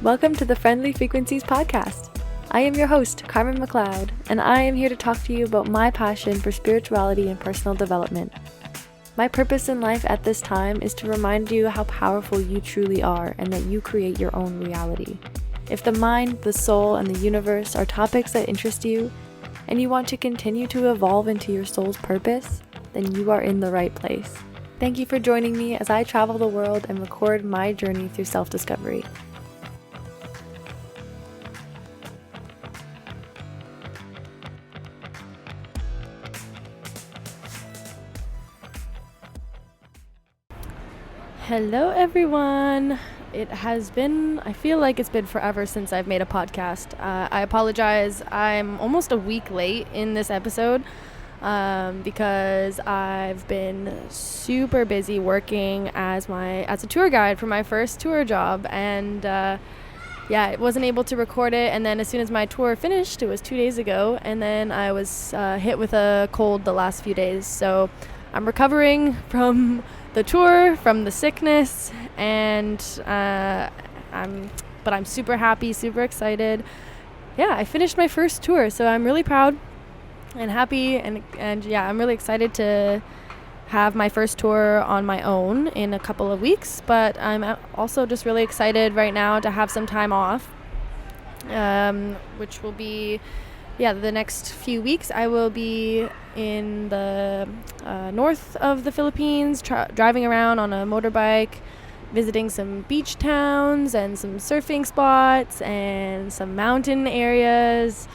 Welcome to the Friendly Frequencies podcast. I am your host, Carmen McLeod, and I am here to talk to you about my passion for spirituality and personal development. My purpose in life at this time is to remind you how powerful you truly are and that you create your own reality. If the mind, the soul, and the universe are topics that interest you, and you want to continue to evolve into your soul's purpose, then you are in the right place. Thank you for joining me as I travel the world and record my journey through self-discovery. Hello everyone! I feel like it's been forever since I've made a podcast. I apologize, I'm almost a week late in this episode because I've been super busy working as a tour guide for my first tour job, and I wasn't able to record it. And then as soon as my tour finished, it was 2 days ago, and then I was hit with a cold the last few days, so I'm recovering from the tour, from the sickness, and I'm super happy, super excited. Yeah, I finished my first tour, so I'm really proud and happy, and I'm really excited to have my first tour on my own in a couple of weeks, but I'm also just really excited right now to have some time off, which will be the next few weeks. I will be in the north of the Philippines, driving around on a motorbike, visiting some beach towns and some surfing spots and some mountain areas.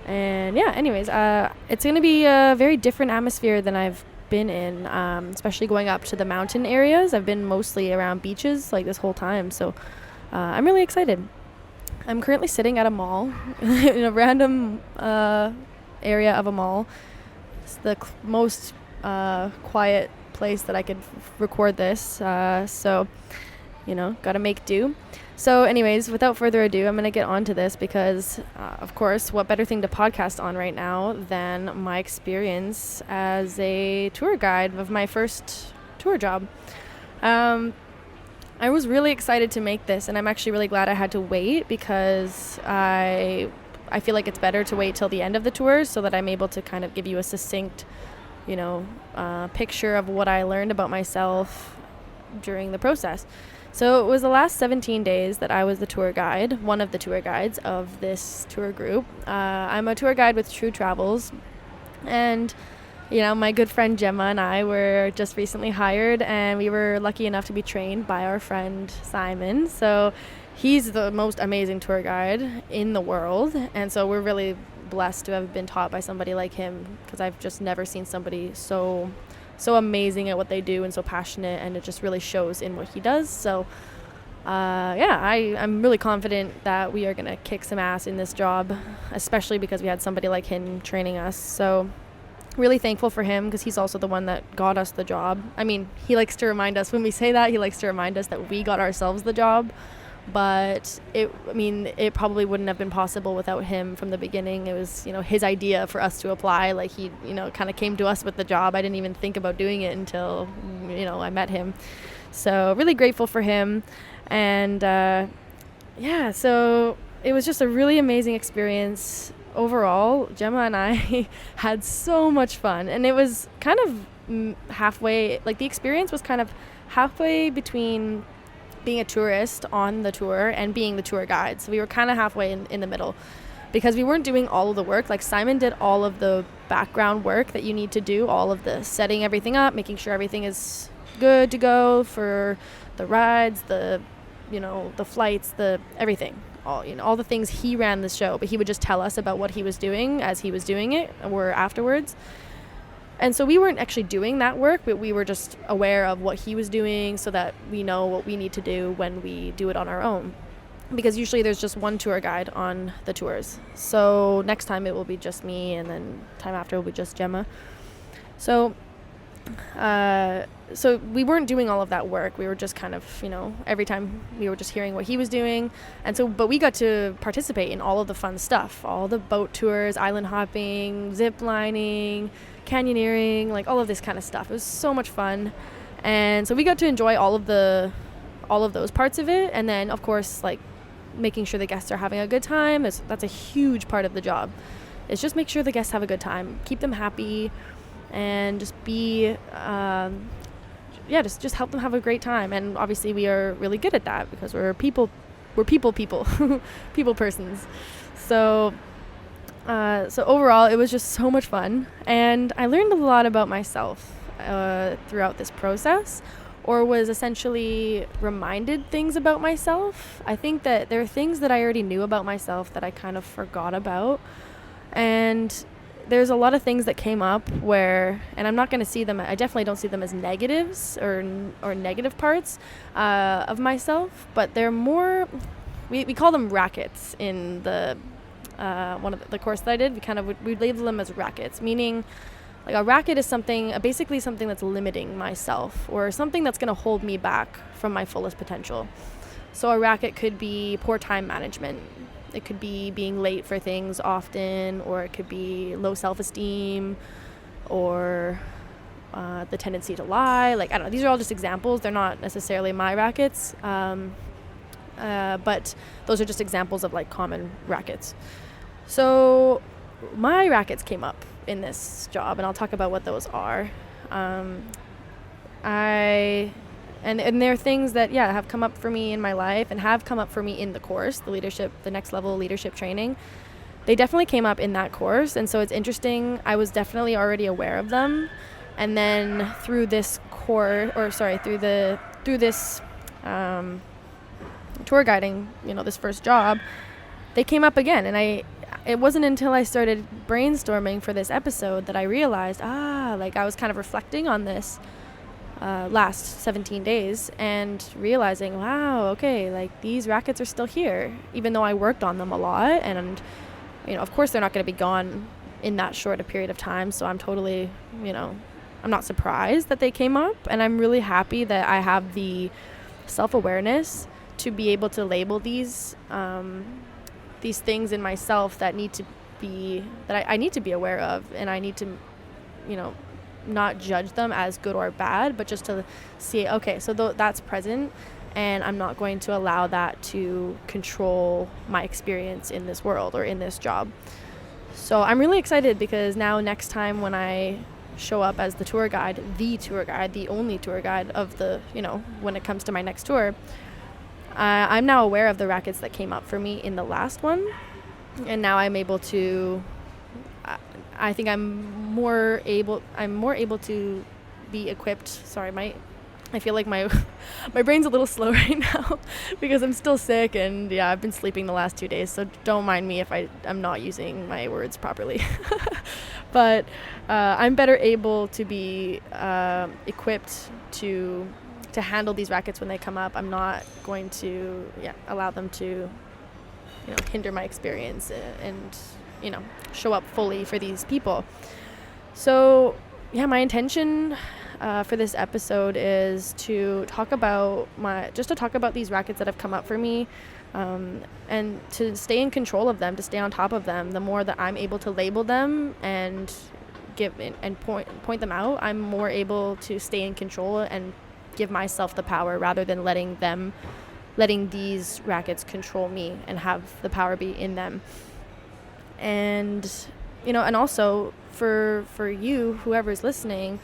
And it's going to be a very different atmosphere than I've been in, especially going up to the mountain areas. I've been mostly around beaches like this whole time, so I'm really excited. I'm currently sitting at a mall in a random area of a mall. It's the most quiet place that I could record this, so gotta make do. So anyways, without further ado, I'm gonna get on to this because of course, what better thing to podcast on right now than my experience as a tour guide of my first tour job. I was really excited to make this, and I'm actually really glad I had to wait because I feel like it's better to wait till the end of the tour so that I'm able to kind of give you a succinct, picture of what I learned about myself during the process. So it was the last 17 days that I was the tour guide, one of the tour guides of this tour group. I'm a tour guide with True Travels, and my good friend Gemma and I were just recently hired, and we were lucky enough to be trained by our friend Simon. So he's the most amazing tour guide in the world, and so we're really blessed to have been taught by somebody like him, because I've just never seen somebody so amazing at what they do and so passionate, and it just really shows in what he does. So I'm really confident that we are going to kick some ass in this job, especially because we had somebody like him training us. So really thankful for him, because he's also the one that got us the job. I mean, he likes to remind us when we say that, he likes to remind us that we got ourselves the job, but it probably wouldn't have been possible without him from the beginning. It was, his idea for us to apply. Like, he, kind of came to us with the job. I didn't even think about doing it until, I met him. So really grateful for him. And, so it was just a really amazing experience. Overall, Gemma and I had so much fun, and it was kind of halfway, like the experience was kind of halfway between being a tourist on the tour and being the tour guide. So we were kind of halfway in the middle, because we weren't doing all of the work. Like, Simon did all of the background work that you need to do, all of the setting everything up, making sure everything is good to go for the rides, the flights, the everything. All the things. He ran the show, but he would just tell us about what he was doing as he was doing it, or afterwards. And so we weren't actually doing that work, but we were just aware of what he was doing so that we know what we need to do when we do it on our own. Because usually there's just one tour guide on the tours. So next time it will be just me, and then time after will be just Gemma. So we weren't doing all of that work. We were just kind of, every time we were just hearing what he was doing. And so, but we got to participate in all of the fun stuff, all the boat tours, island hopping, zip lining, canyoneering, like all of this kind of stuff. It was so much fun. And so we got to enjoy all of those parts of it. And then, of course, like making sure the guests are having a good time. That's a huge part of the job. Is just make sure the guests have a good time, keep them happy, and just be, just help them have a great time. And obviously we are really good at that because we're people, people persons. So overall, it was just so much fun, and I learned a lot about myself throughout this process, or was essentially reminded things about myself. I think that there are things that I already knew about myself that I kind of forgot about, and there's a lot of things that came up where, and I'm not going to see them, I definitely don't see them as negatives or negative parts of myself, but they're more, we call them rackets in the one of the course that I did. We label them as rackets, meaning like a racket is basically something that's limiting myself, or something that's going to hold me back from my fullest potential. So a racket could be poor time management. It could be being late for things often, or it could be low self-esteem, or the tendency to lie. Like, I don't know, these are all just examples. They're not necessarily my rackets, but those are just examples of like common rackets. So my rackets came up in this job, and I'll talk about what those are. And there are things that, have come up for me in my life and have come up for me in the course, the next level leadership training. They definitely came up in that course, and so it's interesting. I was definitely already aware of them, and then through this through this tour guiding, this first job, they came up again, and it wasn't until I started brainstorming for this episode that I realized, I was kind of reflecting on this last 17 days and realizing, wow, okay, like these rackets are still here, even though I worked on them a lot. And, of course they're not going to be gone in that short a period of time. So I'm totally, I'm not surprised that they came up, and I'm really happy that I have the self-awareness to be able to label these things in myself that I need to be aware of, and I need to, not judge them as good or bad, but just to see, okay, so that's present, and I'm not going to allow that to control my experience in this world or in this job. So I'm really excited because now next time when I show up as the only tour guide of when it comes to my next tour, I'm now aware of the rackets that came up for me in the last one, and now I'm able to, I think I'm more able to be equipped. Sorry, I feel like my brain's a little slow right now because I'm still sick, and I've been sleeping the last 2 days, so don't mind me if I'm not using my words properly. But I'm better able to be equipped to handle these rackets when they come up. I'm not going to allow them to hinder my experience and show up fully for these people. So my intention for this episode is to talk about these rackets that have come up for me, and to stay in control of them, to stay on top of them. The more that I'm able to label them and give and point them out, I'm more able to stay in control and give myself the power, rather than letting these rackets control me and have the power be in them. And and also for you, whoever's listening,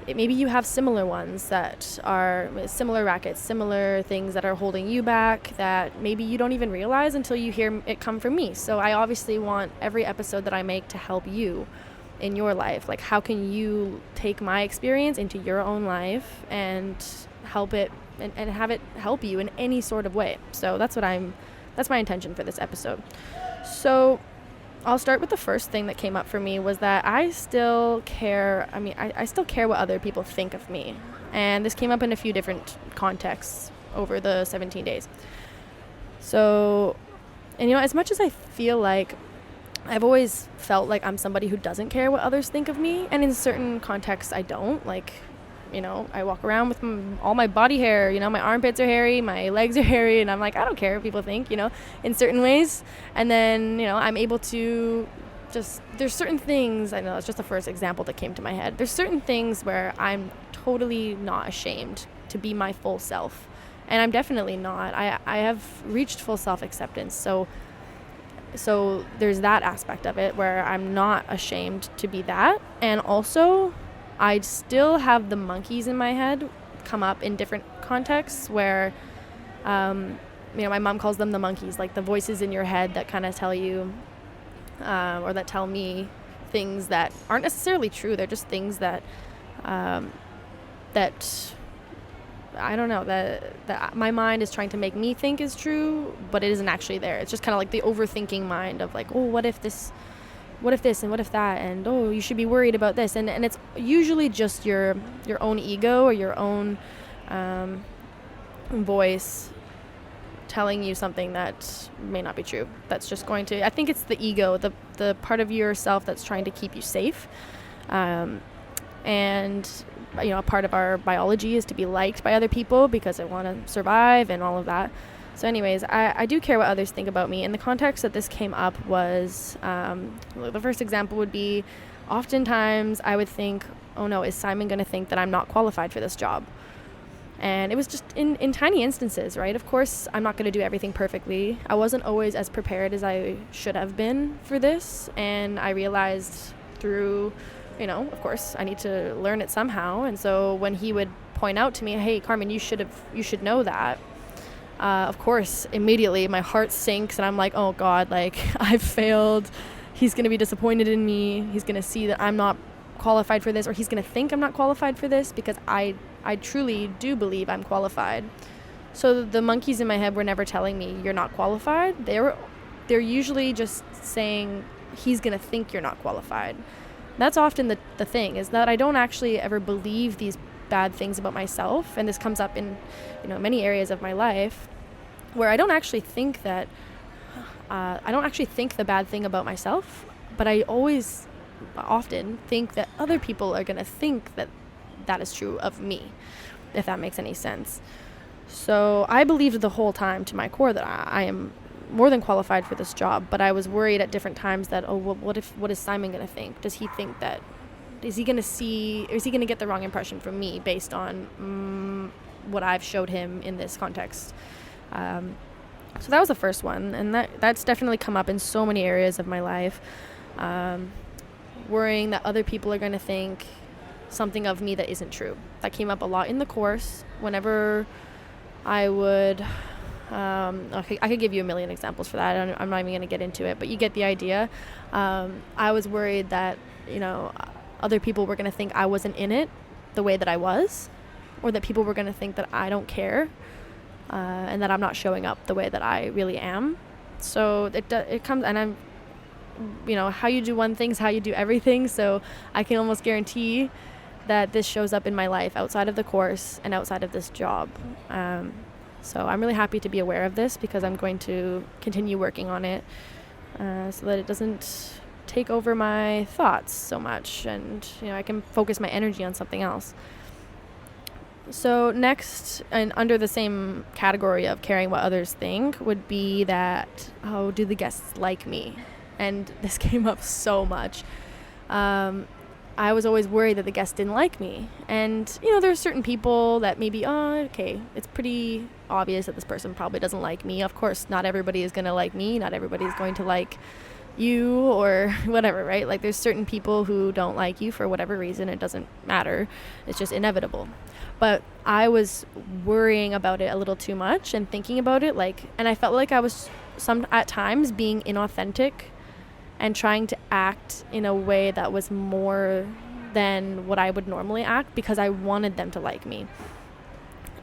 maybe you have similar ones that are similar rackets, similar things that are holding you back that maybe you don't even realize until you hear it come from me. So I obviously want every episode that I make to help you in your life. Like, how can you take my experience into your own life and help it and have it help you in any sort of way? So that's my intention for this episode. So I'll start with the first thing that came up for me, was that I still care. I still care what other people think of me. And this came up in a few different contexts over the 17 days. So, and as much as I feel like I've always felt like I'm somebody who doesn't care what others think of me, and in certain contexts I don't. Like, I walk around with all my body hair, my armpits are hairy, my legs are hairy, and I'm like, I don't care what people think, in certain ways. And then, I'm able to there's certain things, I know it's just the first example that came to my head. There's certain things where I'm totally not ashamed to be my full self And I'm definitely not. I have reached full self-acceptance. So there's that aspect of it where I'm not ashamed to be that. And also, I still have the monkeys in my head come up in different contexts where, my mom calls them the monkeys, like the voices in your head that kind of tell you, or that tell me things that aren't necessarily true. They're just things that I don't know, that my mind is trying to make me think is true, but it isn't actually there. It's just kind of like the overthinking mind of like, oh, what if this and what if that, and oh, you should be worried about this, and it's usually just your own ego or your own voice telling you something that may not be true. That's just going to, I think it's the ego, the part of yourself that's trying to keep you safe. And a part of our biology is to be liked by other people because I want to survive and all of that. So anyways, I do care what others think about me. And the context that this came up was, the first example would be, oftentimes I would think, oh no, is Simon going to think that I'm not qualified for this job? And it was just in tiny instances, right? Of course, I'm not going to do everything perfectly. I wasn't always as prepared as I should have been for this. And I realized through, of course, I need to learn it somehow. And so when he would point out to me, hey, Carmen, you should know that. Of course, immediately my heart sinks and I'm like, oh God, like I've failed. He's going to be disappointed in me. He's going to see that I'm not qualified for this, or he's going to think I'm not qualified for this, because I truly do believe I'm qualified. So the monkeys in my head were never telling me you're not qualified. They're usually just saying he's going to think you're not qualified. That's often the thing, is that I don't actually ever believe these bad things about myself, and this comes up in many areas of my life where I don't actually think the bad thing about myself, but I often think that other people are going to think that is true of me, if that makes any sense. So I believed the whole time to my core that I am more than qualified for this job, but I was worried at different times that, oh, well, what is Simon going to think? Does he think that, is he going to get the wrong impression from me based on what I've showed him in this context? So that was the first one, and that's definitely come up in so many areas of my life. Worrying that other people are going to think something of me that isn't true. That came up a lot in the course. Whenever I would, I could give you a million examples for that. I'm not even going to get into it, but you get the idea. I was worried that, other people were going to think I wasn't in it the way that I was, or that people were going to think that I don't care, and that I'm not showing up the way that I really am. So it comes, and I'm, how you do one thing is how you do everything. So I can almost guarantee that this shows up in my life outside of the course and outside of this job. So I'm really happy to be aware of this, because I'm going to continue working on it so that it doesn't take over my thoughts so much, and I can focus my energy on something else. So next, and under the same category of caring what others think, would be that, oh, do the guests like me? And this came up so much. I was always worried that the guests didn't like me. And, there are certain people that maybe, okay, it's pretty obvious that this person probably doesn't like me. Of course, not everybody is going to like me. Not everybody is going to like you or whatever, right? Like, there's certain people who don't like you for whatever reason. It doesn't matter. It's just inevitable. But I was worrying about it a little too much and thinking about it, and I felt like I was at times being inauthentic and trying to act in a way that was more than what I would normally act, because I wanted them to like me.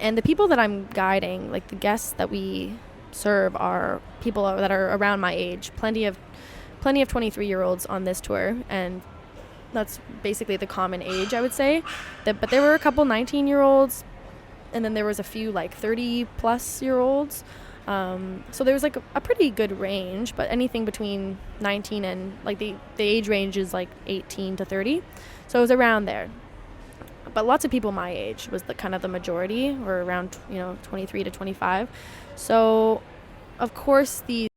And the people that I'm guiding, like the guests that we serve, are people that are around my age. Plenty of 23-year-olds on this tour, and that's basically the common age, I would say. But there were a couple 19-year-olds, and then there was a few 30-plus-year-olds. So there was a pretty good range, but anything between 19 and the age range is 18 to 30. So it was around there. But lots of people my age was the majority, or around 23 to 25. So of course these